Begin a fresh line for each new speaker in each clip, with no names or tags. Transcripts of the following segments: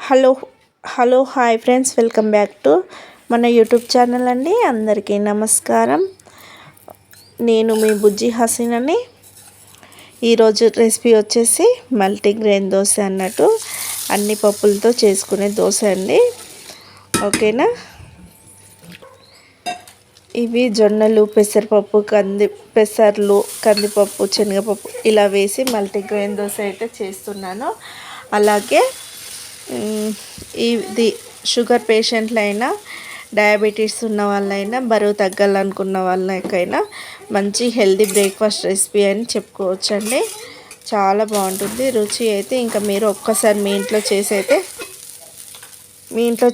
Hello hello hi friends, welcome back to మన YouTube channel అండి. అందరికీ నమస్కారం. నేను మీ బుజ్జి హసీనని. ఈరోజు రెసిపీ వచ్చేసి మల్టీగ్రెయిన్ దోశ అన్నట్టు, అన్ని పప్పులతో చేసుకునే దోశ అండి. ఓకేనా. ఇవి జొన్నలు, పెసరపప్పు, పెసర్లు, కందిపప్పు, శనగపప్పు ఇలా వేసి మల్టీగ్రెయిన్ దోశ అయితే చేస్తున్నాను. అలాగే ఇది షుగర్ పేషెంట్లైనా, డయాబెటీస్ ఉన్న వాళ్ళైనా, బరువు తగ్గాలనుకున్న వాళ్ళకైనా మంచి హెల్తీ బ్రేక్ఫాస్ట్ రెసిపీ అని చెప్పుకోవచ్చండి. చాలా బాగుంటుంది రుచి అయితే. ఇంకా మీరు ఒక్కసారి మీ ఇంట్లో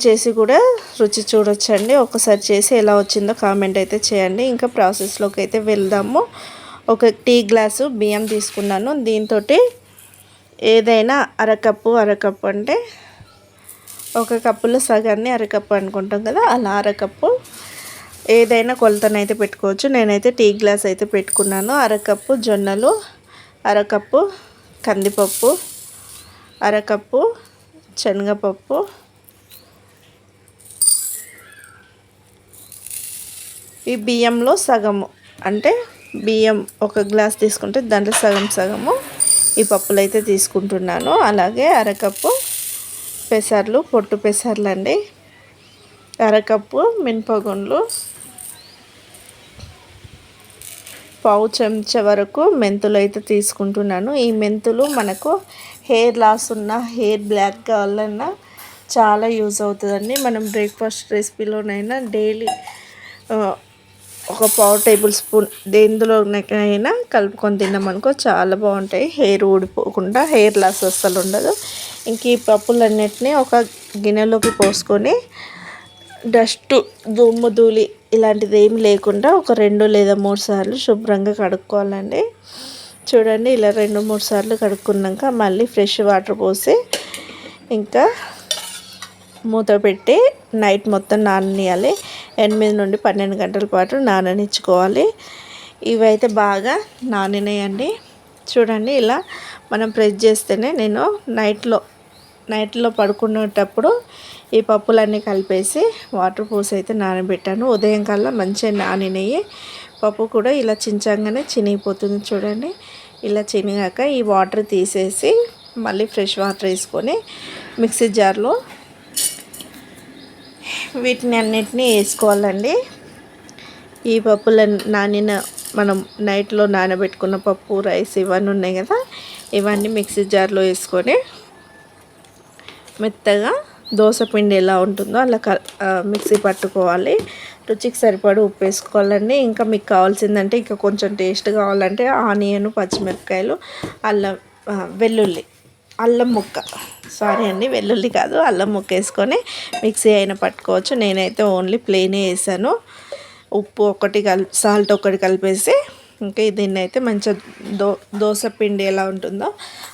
చేసి కూడా రుచి చూడొచ్చండి. ఒక్కసారి చేసి ఎలా వచ్చిందో కామెంట్ అయితే చేయండి. ఇంకా ప్రాసెస్లోకి అయితే వెళ్దాము. ఒక టీ గ్లాసు బియ్యం తీసుకున్నాను. దీంతో ఏదైనా అరకప్పు అంటే ఒక కప్పులో సగాన్ని అరకప్పు అనుకుంటాం కదా, అలా అరకప్పు ఏదైనా కొలతనైతే పెట్టుకోవచ్చు. నేనైతే టీ గ్లాస్ అయితే పెట్టుకున్నాను. అరకప్పు జొన్నలు, అరకప్పు కందిపప్పు, అరకప్పు శనగపప్పు, ఈ బియ్యంలో సగము, అంటే బియ్యం ఒక గ్లాస్ తీసుకుంటే దాంట్లో సగము ఈ పప్పులు అయితే తీసుకుంటున్నాను. అలాగే అరకప్పు పెసర్లు, పొట్టు పెసర్లు అండి, అరకప్పు మినపగుండ్లు, పావు చెంచా వరకు మెంతులు అయితే తీసుకుంటున్నాను. ఈ మెంతులు మనకు హెయిర్ లాస్ ఉన్న, హెయిర్ బ్లాక్ కావాలన్నా చాలా యూజ్ అవుతుందండి. మనం బ్రేక్ఫాస్ట్ రెసిపీలోనైనా డైలీ ఒక పావు టేబుల్ స్పూన్ దేందులోనైనా కలుపుకొని తిన్నామనుకో చాలా బాగుంటాయి. హెయిర్ ఊడిపోకుండా, హెయిర్ లాస్ అస్సలు ఉండదు. ఇంక ఈ పప్పులన్నిటిని ఒక గిన్నెలోకి పోసుకొని డస్ట్, దుమ్ము, ధూళి ఇలాంటిది ఏమి లేకుండా ఒక 2 లేదా 3 సార్లు శుభ్రంగా కడుక్కోవాలండి. చూడండి, ఇలా 2-3 సార్లు కడుక్కున్నాక మళ్ళీ ఫ్రెష్ వాటర్ పోసి ఇంకా మూత పెట్టి నైట్ మొత్తం నాననియాలి. 8 నుండి 12 గంటల పాటు నాననిచ్చుకోవాలి. ఇవైతే బాగా నానినాయండి. చూడండి, ఇలా మనం ప్రెస్ చేస్తేనే, నేను నైట్లో పడుకునేటప్పుడు ఈ పప్పులన్నీ కలిపేసి వాటర్ పోసి అయితే నానబెట్టాను. ఉదయం కల్లా మంచిగా నానినాయి. పప్పు కూడా ఇలా చించంగానే చినిగిపోతుంది. చూడండి, ఇలా చినిగాక ఈ వాటర్ తీసేసి మళ్ళీ ఫ్రెష్ వాటర్ వేసుకొని మిక్సీ జార్లో వీటిని అన్నిటినీ వేసుకోవాలండి. ఈ పప్పుల మనం నైట్లో నానబెట్టుకున్న పప్పు, రైస్ ఇవన్నీ ఉన్నాయి కదా, ఇవన్నీ మిక్సీ జార్లో వేసుకొని మెత్తగా దోశ పిండి ఎలా ఉంటుందో అలా మిక్సీ పట్టుకోవాలి. రుచికి సరిపడి ఉప్పు వేసుకోవాలండి. ఇంకా మీకు కావాల్సిందంటే, ఇంకా కొంచెం టేస్ట్ కావాలంటే ఆనియన్, పచ్చిమిరపకాయలు, అల్లం ముక్క, వెల్లుల్లి కాదు, అల్లం ముక్క వేసుకొని మిక్సీ అయినా పట్టుకోవచ్చు. నేనైతే ఓన్లీ ప్లెయినే వేసాను. ఉప్పు సాల్ట్ ఒకటి కలిపేసి ఇంకా దీన్ని అయితే మంచిగా దోశ పిండి ఎలా ఉంటుందో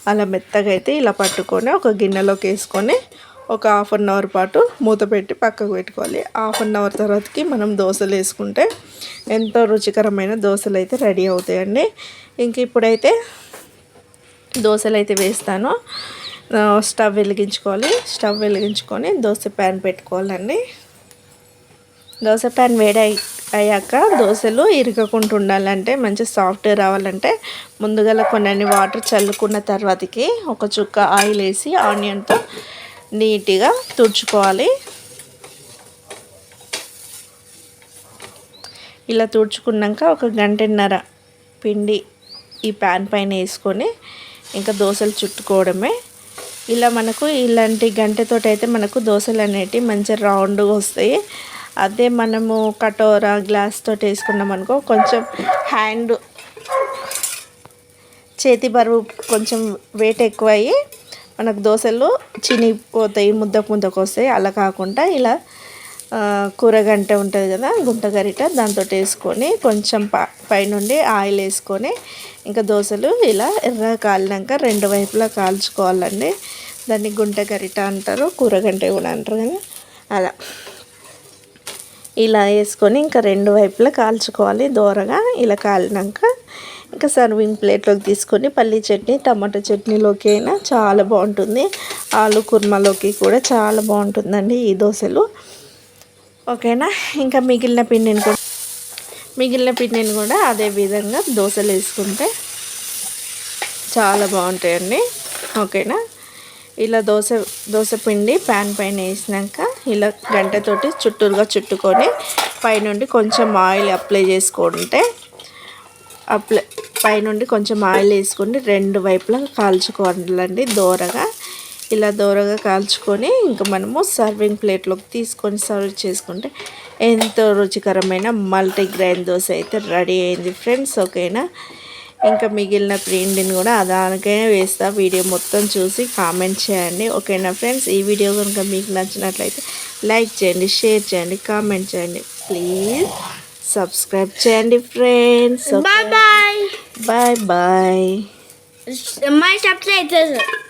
అలా మెత్తగా అయితే ఇలా పట్టుకొని ఒక గిన్నెలోకి వేసుకొని ఒక 1/2 అవర్ పాటు మూత పెట్టి పక్కకు పెట్టుకోవాలి. 1/2 అవర్ తర్వాతకి మనం దోశలు వేసుకుంటే ఎంతో రుచికరమైన దోశలు అయితే రెడీ అవుతాయండి. ఇంక ఇప్పుడైతే దోశలు అయితే వేస్తాను. స్టవ్ వెలిగించుకొని దోశ ప్యాన్ పెట్టుకోవాలండి. దోశ ప్యాన్ అయ్యాక దోశలు ఇరగకుండా ఉండాలంటే, మంచి సాఫ్ట్ రావాలంటే ముందుగా కొన్ని వాటర్ చల్లుకున్న తర్వాతకి ఒక చుక్క ఆయిల్ వేసి ఆనియన్తో నీట్గా తుడుచుకోవాలి. ఇలా తుడుచుకున్నాక ఒక 1.5 గంట పిండి ఈ ప్యాన్ పైన వేసుకొని ఇంకా దోశలు చుట్టుకోవడమే. ఇలా మనకు ఇలాంటి గంటెతోటి అయితే మనకు దోశలు అనేటివి మంచిగా రౌండ్గా వస్తాయి. అదే మనము కటోరా, గ్లాస్ తోటి వేసుకున్నాం అనుకో, కొంచెం చేతి బరువు కొంచెం వెయిట్ ఎక్కువ అయ్యి మనకు దోశలు చినిగిపోతాయి, ముద్దకు వస్తాయి. అలా కాకుండా ఇలా కూరగంట ఉంటుంది కదా, గుంట గరిట, దాంతో వేసుకొని కొంచెం పైనుండి ఆయిల్ వేసుకొని ఇంకా దోశలు ఇలా ఎర్రగా కాలినాక 2 వైపులా కాల్చుకోవాలండి. దాన్ని గుంట గరిట అంటారు, కూరగంట కూడా అంటారు కదా. అలా ఇలా వేసుకొని ఇంకా 2 వైపులా కాల్చుకోవాలి దోరగా. ఇలా కాలినాక ఇంకా సర్వింగ్ ప్లేట్లోకి తీసుకొని పల్లీ చట్నీ టమాటా చట్నీలోకి అయినా చాలా బాగుంటుంది. ఆలు కుర్మాలోకి కూడా చాలా బాగుంటుందండి ఈ దోశలు. ఓకేనా. ఇంకా మిగిలిన పిండిని కూడా అదే విధంగా దోశలు వేసుకుంటే చాలా బాగుంటాయండి. ఓకేనా. ఇలా దోశ పిండి ప్యాన్ పైన వేసినాక ఇలా గంటతోటి చుట్టూరుగా చుట్టుకొని పైనుండి కొంచెం ఆయిల్ అప్లై చేసుకుంటే పైనుండి కొంచెం ఆయిల్ వేసుకొని 2 వైపులా కాల్చుకోవాలండి దోరగా. ఇలా దోరగా కాల్చుకొని ఇంకా మనము సర్వింగ్ ప్లేట్లోకి తీసుకొని సర్వ్ చేసుకుంటే ఎంతో రుచికరమైన మల్టీగ్రెయిన్ దోశ అయితే రెడీ అయింది ఫ్రెండ్స్. ఓకేనా. ఇంకా మిగిలిన పిండిని కూడా దానికే వేస్తా. వీడియో మొత్తం చూసి కామెంట్ చేయండి. ఓకేనా ఫ్రెండ్స్. ఈ వీడియో కనుక మీకు నచ్చినట్లయితే లైక్ చేయండి, షేర్ చేయండి, కామెంట్ చేయండి. ప్లీజ్ సబ్స్క్రైబ్ చేయండి friends.
Bye bye
bye bye.
My subscribers